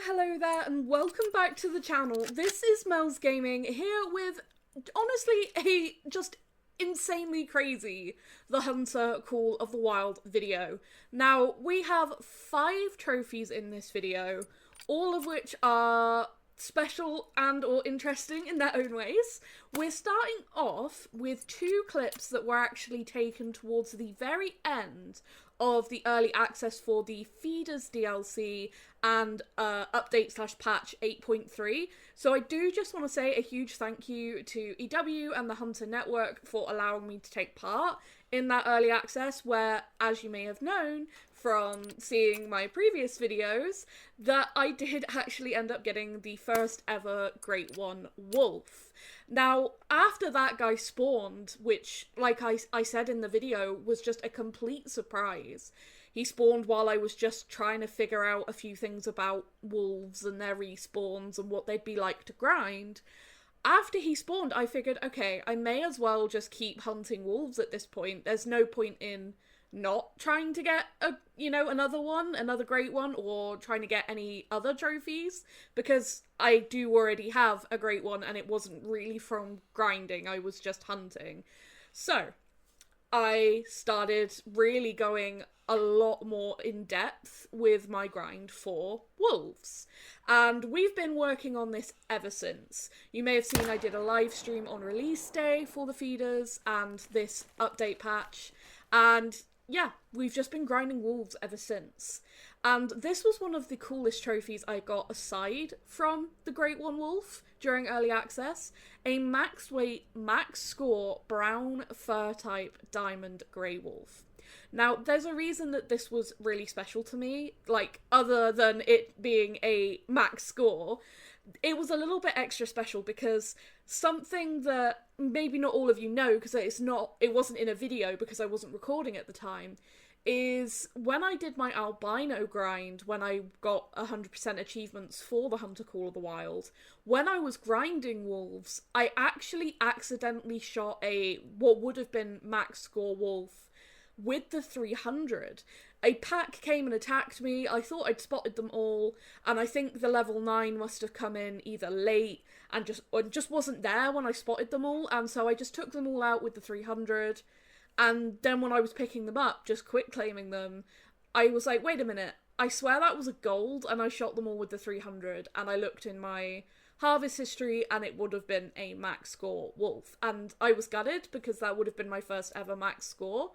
Hello there, and welcome back to the channel. This is Mels Gaming, here with, honestly, a just insanely crazy The Hunter Call of the Wild video. Now, we have 5 trophies in this video, all of which are special and or interesting in their own ways. We're starting off with 2 clips that were actually taken towards the very end of the early access for the Feeders DLC and update/patch 8.3. So I do just want to say a huge thank you to EW and the Hunter Network for allowing me to take part in that early access, where, as you may have known from seeing my previous videos, that I did actually end up getting the first ever Great One Wolf. Now, after that guy spawned, which, like I said in the video, was just a complete surprise. He spawned while I was just trying to figure out a few things about wolves and their respawns and what they'd be like to grind. After he spawned, I figured, okay, I may as well just keep hunting wolves at this point. There's no point in not trying to get another great one, or trying to get any other trophies, because I do already have a great one and it wasn't really from grinding, I was just hunting. So I started really going a lot more in depth with my grind for wolves, and we've been working on this ever since. You may have seen I did a live stream on release day for the feeders and this update patch, and yeah, we've just been grinding wolves ever since. And this was one of the coolest trophies I got aside from the Great One Wolf during early access. A max weight, max score, brown fur type diamond grey wolf. Now, there's a reason that this was really special to me, like, other than it being a max score. It was a little bit extra special because something that maybe not all of you know, because it wasn't in a video because I wasn't recording at the time, is when I did my albino grind, when I got 100% achievements for the Hunter Call of the Wild, when I was grinding wolves, I actually accidentally shot what would have been max score wolf with the 300. A pack came and attacked me. I thought I'd spotted them all, and I think the level 9 must have come in either late and just wasn't there when I spotted them all, and so I just took them all out with the 300, and then when I was picking them up, just quick claiming them, I was like, wait a minute, I swear that was a gold, and I shot them all with the 300, and I looked in my harvest history and it would have been a max score wolf, and I was gutted because that would have been my first ever max score.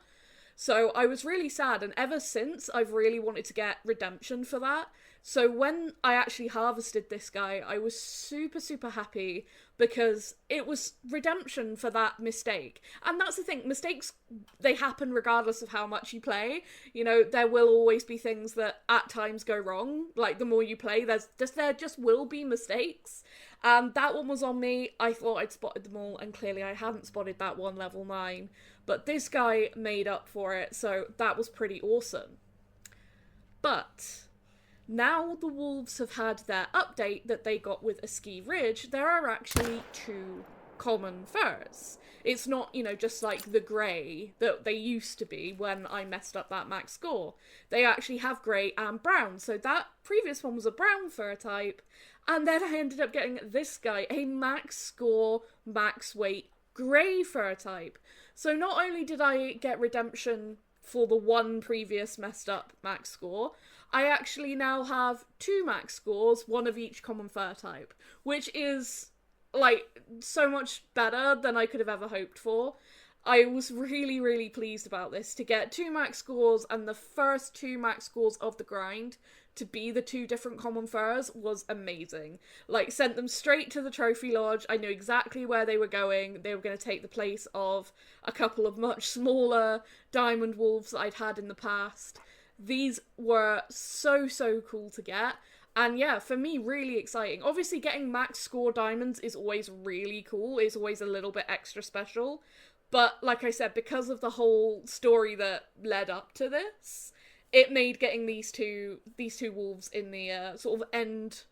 So I was really sad, and ever since I've really wanted to get redemption for that. So when I actually harvested this guy, I was super, super happy because it was redemption for that mistake. And that's the thing, mistakes, they happen regardless of how much you play. You know, there will always be things that at times go wrong. Like, the more you play, there just will be mistakes. And that one was on me. I thought I'd spotted them all, and clearly I hadn't spotted that one level 9. But this guy made up for it, so that was pretty awesome. But now the wolves have had their update that they got with a ski ridge, there are actually 2 common furs. It's not, just like the grey that they used to be when I messed up that max score. They actually have grey and brown, so that previous one was a brown fur type, and then I ended up getting this guy, a max score, max weight, grey fur type. So not only did I get redemption for the one previous messed up max score, I actually now have 2 max scores, one of each common fur type, which is, like, so much better than I could have ever hoped for. I was really, really pleased about this, to get 2 max scores, and the first 2 max scores of the grind to be the 2 different common furs was amazing. Like, sent them straight to the trophy lodge. I knew exactly where they were going. They were going to take the place of a couple of much smaller diamond wolves that I'd had in the past. These were so, so cool to get. And yeah, for me, really exciting. Obviously, getting max score diamonds is always really cool. It's always a little bit extra special. But like I said, because of the whole story that led up to this, it made getting these two wolves in the sort of end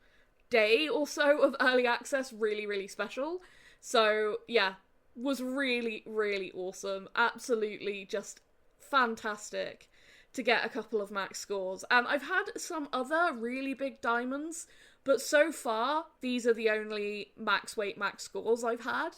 day or so of early access really, really special. So yeah, was really, really awesome. Absolutely just fantastic to get a couple of max scores. And I've had some other really big diamonds, but so far, these are the only max weight, max scores I've had.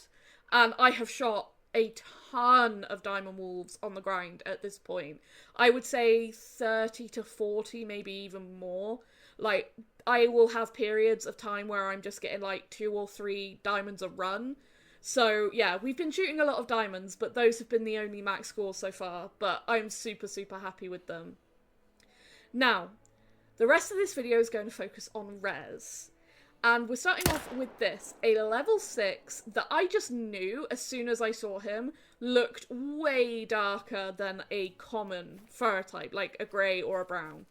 And I have shot a ton of diamond wolves on the grind at this point. I would say 30 to 40, maybe even more. Like, I will have periods of time where I'm just getting like 2 or 3 diamonds a run. So yeah, we've been shooting a lot of diamonds, but those have been the only max scores so far, but I'm super, super happy with them. Now, the rest of this video is going to focus on rares. And we're starting off with this, a level 6 that I just knew as soon as I saw him looked way darker than a common fur type, like a grey or a brown.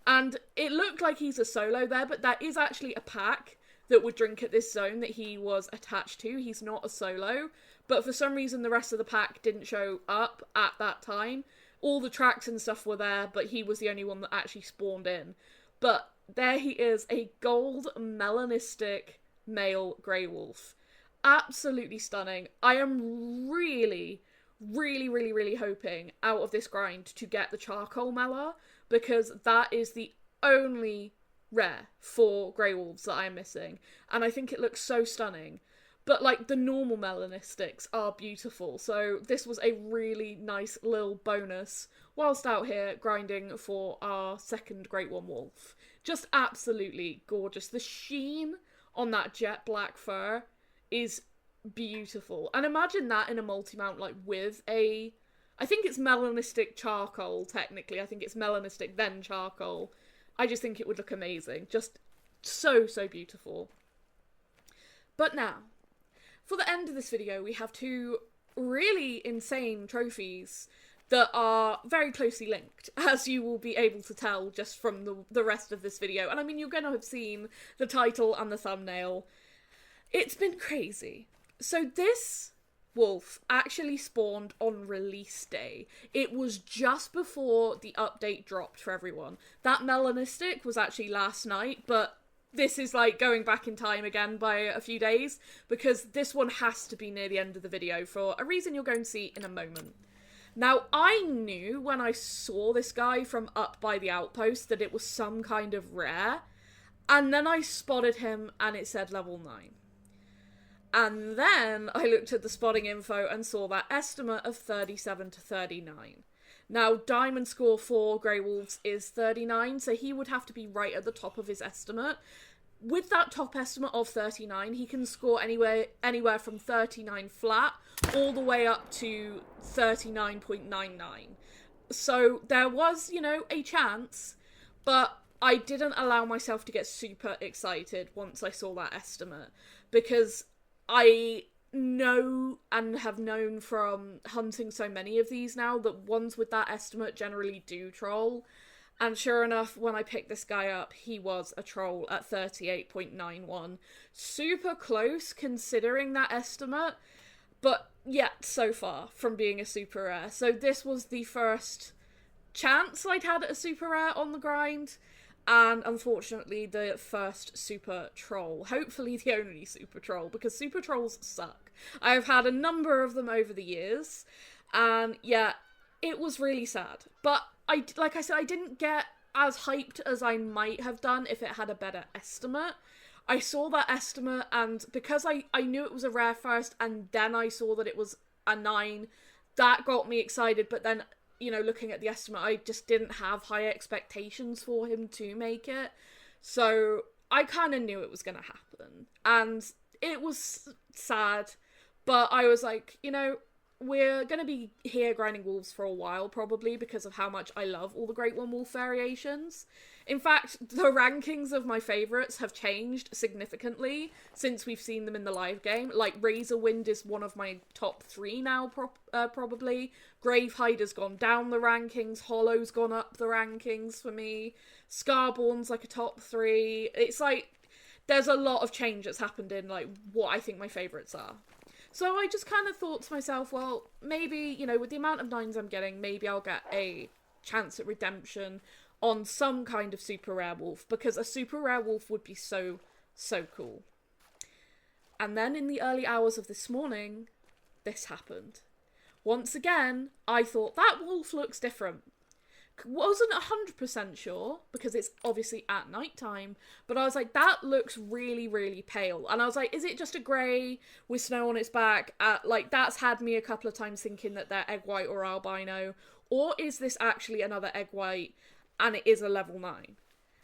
And it looked like he's a solo there, but that is actually a pack that would drink at this zone that he was attached to. He's not a solo, but for some reason the rest of the pack didn't show up at that time. All the tracks and stuff were there, but he was the only one that actually spawned in. But there he is, a gold melanistic male grey wolf. Absolutely stunning. I am really, really, really, really hoping out of this grind to get the charcoal mela, because that is the only rare for grey wolves that I'm missing, and I think it looks so stunning. But like the normal melanistics are beautiful, so this was a really nice little bonus whilst out here grinding for our second Great One Wolf. Just absolutely gorgeous. The sheen on that jet black fur is beautiful, and imagine that in a multi-mount, like with a, I think it's melanistic charcoal technically, I think it's melanistic then charcoal. I just think it would look amazing. Just so, so beautiful. But now, for the end of this video, we have 2 really insane trophies that are very closely linked, as you will be able to tell just from the rest of this video. And I mean, you're going to have seen the title and the thumbnail. It's been crazy. So this wolf actually spawned on release day. It was just before the update dropped for everyone. That melanistic was actually last night, but this is like going back in time again by a few days, because this one has to be near the end of the video for a reason you're going to see in a moment. Now, I knew when I saw this guy from up by the outpost that it was some kind of rare, and then I spotted him and it said level 9. And then I looked at the spotting info and saw that estimate of 37 to 39. Now, diamond score for Grey Wolves is 39, so he would have to be right at the top of his estimate. With that top estimate of 39, he can score anywhere from 39 flat all the way up to 39.99. So there was, you know, a chance, but I didn't allow myself to get super excited once I saw that estimate, because I know and have known from hunting so many of these now that ones with that estimate generally do troll. And sure enough, when I picked this guy up, he was a troll at 38.91. Super close considering that estimate, but yet so far from being a super rare. So this was the first chance I'd had at a super rare on the grind, and unfortunately the first super troll. Hopefully the only super troll, because super trolls suck. I've had a number of them over the years, and yeah, it was really sad. But like I said, I didn't get as hyped as I might have done if it had a better estimate. I saw that estimate, and because I knew it was a rare first, and then I saw that it was a 9, that got me excited. But then, you know, looking at the estimate, I just didn't have high expectations for him to make it. So I kind of knew it was going to happen. And it was sad, but I was like, you know, we're going to be here grinding wolves for a while, probably, because of how much I love all the Great One Wolf variations. In fact, the rankings of my favourites have changed significantly since we've seen them in the live game. Like, Razorwind is one of my top 3 now, probably. Gravehide has gone down the rankings. Hollow's gone up the rankings for me. Scarborn's like a top 3. It's like, there's a lot of change that's happened in, like, what I think my favourites are. So I just kind of thought to myself, well, maybe, you know, with the amount of 9s I'm getting, maybe I'll get a chance at redemption on some kind of super rare wolf, because a super rare wolf would be so, so cool. And then in the early hours of this morning, this happened. Once again, I thought, that wolf looks different. wasn't 100% sure because it's obviously at nighttime, but I was like, that looks really, really pale. And I was like, is it just a grey with snow on its back? Like, that's had me a couple of times thinking that they're egg white or albino, or is this actually another egg white and it is a level 9?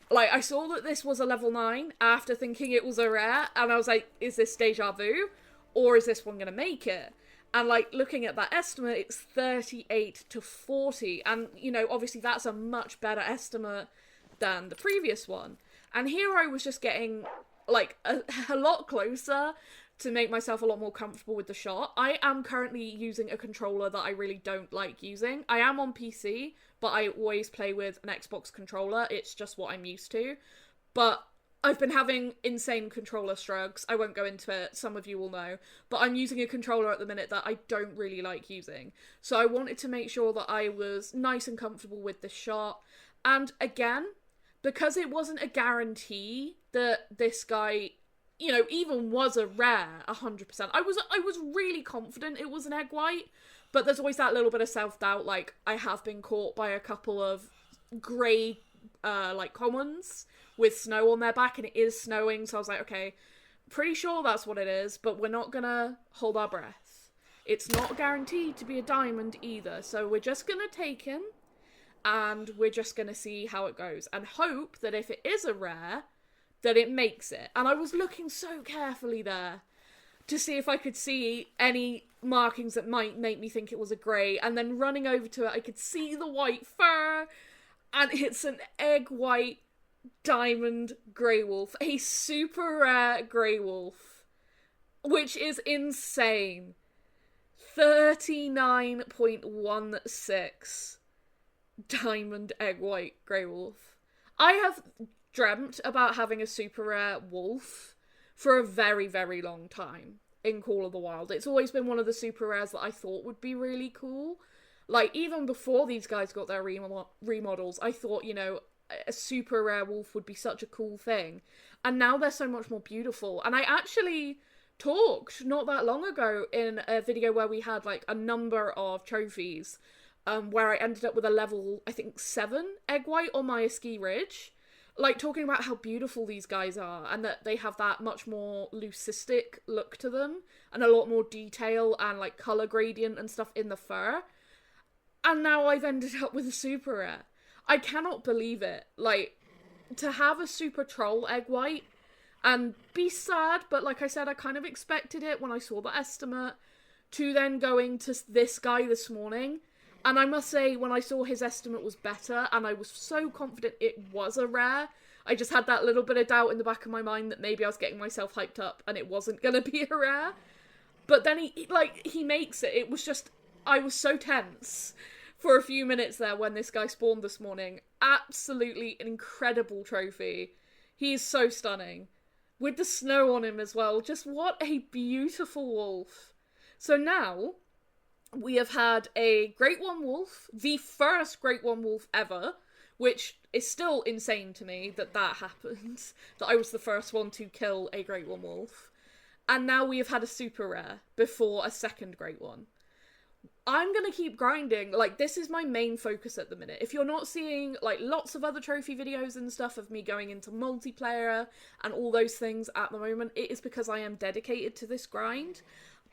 Like, I saw that this was a level 9 after thinking it was a rare, and I was like, is this deja vu? Or is this one gonna make it? And, like, looking at that estimate, it's 38 to 40. And, you know, obviously that's a much better estimate than the previous one. And here I was just getting, like, a lot closer to make myself a lot more comfortable with the shot. I am currently using a controller that I really don't like using. I am on PC, but I always play with an Xbox controller. It's just what I'm used to. But I've been having insane controller struggles. I won't go into it, some of you will know. But I'm using a controller at the minute that I don't really like using. So I wanted to make sure that I was nice and comfortable with the shot. And again, because it wasn't a guarantee that this guy, you know, even was a rare 100%. I was really confident it was an egg white, but there's always that little bit of self-doubt. Like, I have been caught by a couple of grey, like, commons with snow on their back, and it is snowing, so I was like, okay, pretty sure that's what it is, but we're not gonna hold our breath. It's not guaranteed to be a diamond either, so we're just gonna take him, and we're just gonna see how it goes, and hope that if it is a rare, that it makes it. And I was looking so carefully there to see if I could see any markings that might make me think it was a grey, and then running over to it, I could see the white fur, and it's an egg white diamond grey wolf, a super rare grey wolf, which is insane. 39.16 diamond egg white grey wolf. I have dreamt about having a super rare wolf for a very, very long time in Call of the Wild. It's always been one of the super rares that I thought would be really cool. Like, even before these guys got their remodels, I thought, you know, a super rare wolf would be such a cool thing. And now they're so much more beautiful. And I actually talked not that long ago in a video where we had, like, a number of trophies, where I ended up with a level, I think, 7 egg white on my ski ridge. Like, talking about how beautiful these guys are, and that they have that much more leucistic look to them, and a lot more detail and, like, colour gradient and stuff in the fur. And now I've ended up with a super rare. I cannot believe it. Like, to have a super troll egg white and be sad, but like I said, I kind of expected it when I saw the estimate, to then going to this guy this morning. And I must say, when I saw his estimate was better, and I was so confident it was a rare, I just had that little bit of doubt in the back of my mind that maybe I was getting myself hyped up and it wasn't gonna be a rare. But then he makes it. It was just, I was so tense for a few minutes there when this guy spawned this morning. Absolutely incredible trophy. He is so stunning. With the snow on him as well. Just what a beautiful wolf. So now, we have had a Great One Wolf, the first Great One Wolf ever, which is still insane to me that that happened, that I was the first one to kill a Great One Wolf. And now we have had a super rare before a second Great One. I'm gonna keep grinding. Like, this is my main focus at the minute. If you're not seeing, like, lots of other trophy videos and stuff of me going into multiplayer and all those things at the moment, it is because I am dedicated to this grind.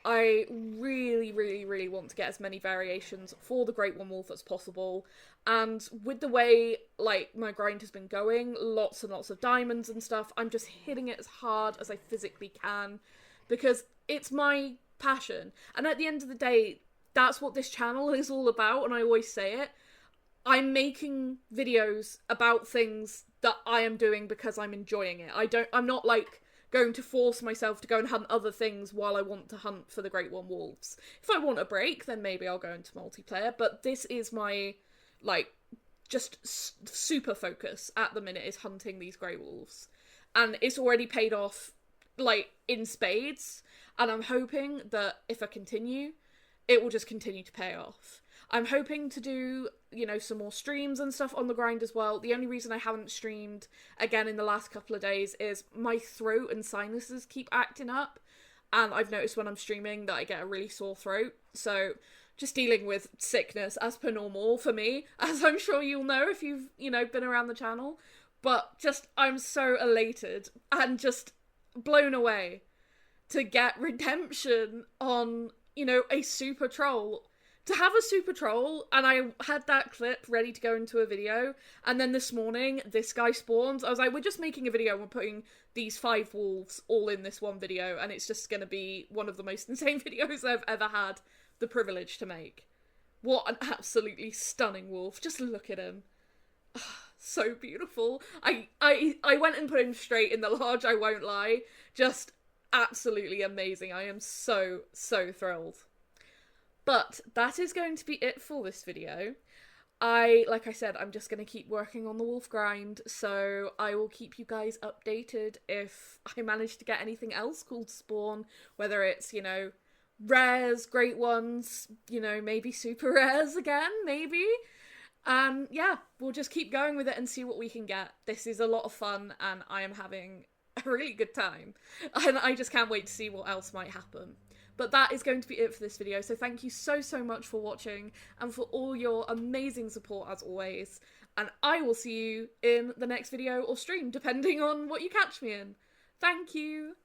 I really, really, really want to get as many variations for the Great One Wolf as possible. And with the way, like, my grind has been going, lots and lots of diamonds and stuff, I'm just hitting it as hard as I physically can, because it's my passion. And at the end of the day, that's what this channel is all about, and I always say it. I'm making videos about things that I am doing because I'm enjoying it. I'm not, like, going to force myself to go and hunt other things while I want to hunt for the Great One Wolves. If I want a break, then maybe I'll go into multiplayer, but this is my, like, just super focus at the minute, is hunting these Grey Wolves. And it's already paid off, like, in spades, and I'm hoping that if I continue, it will just continue to pay off. I'm hoping to do, you know, some more streams and stuff on the grind as well. The only reason I haven't streamed again in the last couple of days is my throat and sinuses keep acting up. And I've noticed when I'm streaming that I get a really sore throat. So just dealing with sickness as per normal for me, as I'm sure you'll know if you've, been around the channel. But just, I'm so elated and just blown away to get redemption on, a super troll. To have a super troll, and I had that clip ready to go into a video, and then this morning, this guy spawns. I was like, we're just making a video and we're putting these 5 wolves all in this one video, and it's just gonna be one of the most insane videos I've ever had the privilege to make. What an absolutely stunning wolf. Just look at him. So beautiful. I went and put him straight in the large, I won't lie. Just absolutely amazing. I am so thrilled. But that is going to be it for this video. Like I said, I'm just going to keep working on the wolf grind, so I will keep you guys updated if I manage to get anything else cool to spawn, whether it's, rares, great ones, maybe super rares again, maybe. Yeah, we'll just keep going with it and see what we can get. This is a lot of fun, and I am having a really good time, and I just can't wait to see what else might happen. But that is going to be it for this video, so thank you so much for watching and for all your amazing support as always, and I will see you in the next video or stream, depending on what you catch me in. Thank you!